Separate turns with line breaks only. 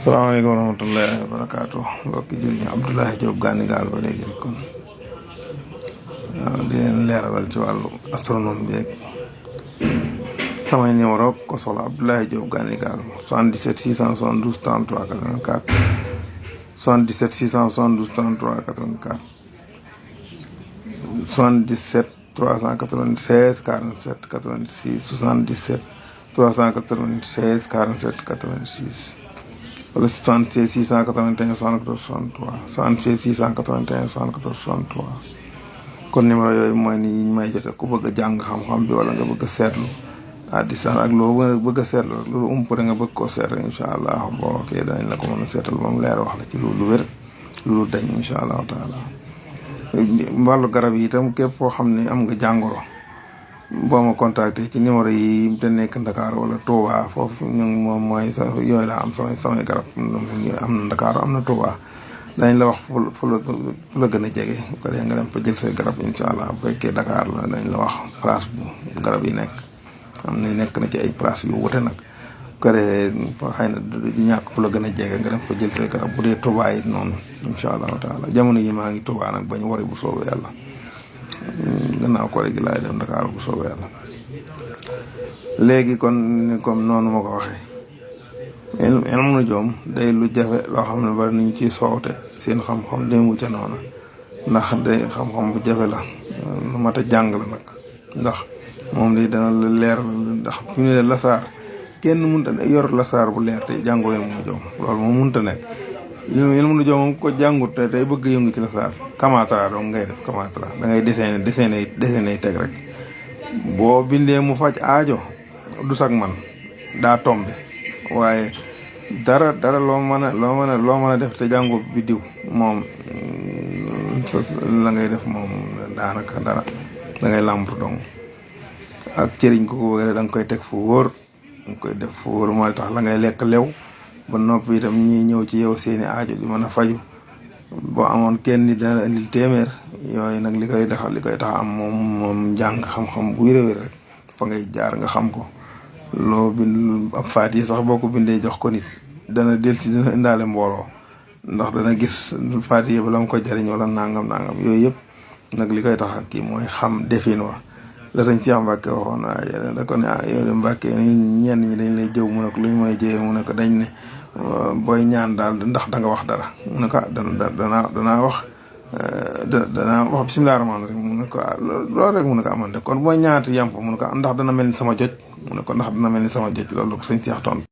salaamaaleykum wa rahmatullahi wa barakaatu mbokki jullit ñi Abdoulaye Diop Gandigal ba léegi rek kon di leen leeralal ci wàllu astronome bi ak samay numéro ko soxla Abdoulaye Diop Gandigal 77 672 33 84 77 672 33 84 77 396 47 86 77 396 47 86 wala 76 681 74 63 76 681 74 63 kon numéro yooyu mooy ni ñu may jote ku bëgg a jàng xam-xam bi wala nga bëgg a seetlu à distance ak loo bëgg a seetlu loolu umpure nga bëgg koo seetlu incha allah boo kii danañ la ko mën a seetal moom leer wax la ci lu wér lu dañ incha allahu taala. wàllu garab yi itam képp foo xam ne am nga jàngoro boo ma contacté ci numéro yi te nekk Dakar wala Touba foofu ñu moom mooy sa yooyu laa am samay garab am na Dakar am na Touba dañ la wax fu la gën a jege ko dee nga dem fa jël say garab incha allah bu fekkee Dakar la dañ la wax place bu garab yi nekk am na nekk na ci ay place yu wute nag ko dee xëy na du ñàkk fu la gën a jege nga dem fa jël say garab bu dee Touba it noonu incha allahu taala jamono yi maa ngi Touba nag bañ wari bu soobee yàlla gannaaw ko rek laay dem Dakar bu soobee yàlla léegi kon comme noonu ma ko waxee ilmu nujuum day lu jafe loo xam ne bari nañu ciy soowte seen xam-xam demu ca noona ndax day xam-xam bu jafe la lu mat a jàng la nag ndax moom day dana la leeral ndax fi mu ne lasaar kenn mënta yor lasaar bu leer te jàngoo ilmu nujuum loolu moom mënta nekk ilmu nujuum moom ko jàngut te day bëgg yëngu ci lasaar kamaatara dong ngay def kamaatara da ngay dessiné teg rek boo bindee mu faj aajo du sag man daa tombe waaye dara loo mën a def te jàngu biddiw moom la ngay def moom daanaka dara da ngay làmbatu dong ak cëriñ ko bëgg da nga koy teg fu wóor da nga koy def fu wóor mooy tax la ngay lekk lew ba noppi itam ñi ñëw ci yow seeni aajo di mën a faju boo amoon kenn nit dana indil téeméer yooyu nag li koy tax am moom jàng xam-xam bu wér rek fa ngay jaar nga xam ko loo bind ab faat yi sax boo ko bindee jox ko nit dana delsi dina indaale mbooloo ndax dana gis faat yi ba la mu ko jariñ wala nangam yooyu yëpp nag li koy tax ak kii mooy xam defin wa la tañ Cheikh Mbacke waxoon waaye da ko ne yow de Mbacke ñenn ñi dañ lay jëw mu ne ko luñ mooy jëwee mu ne ko dañ ne booy ñaan daal ndax da nga wax dara mu ne ko danaa wax bisimilah rahmaani rahiim mu ne ko loolu rek mu ne ko amoon de kon booy ñaati yàmp mu ne ko ndax dana mel ni sama joj mu ne ko ndax dana mel ni sama joj loolu la ko sëñ Cheikh tontu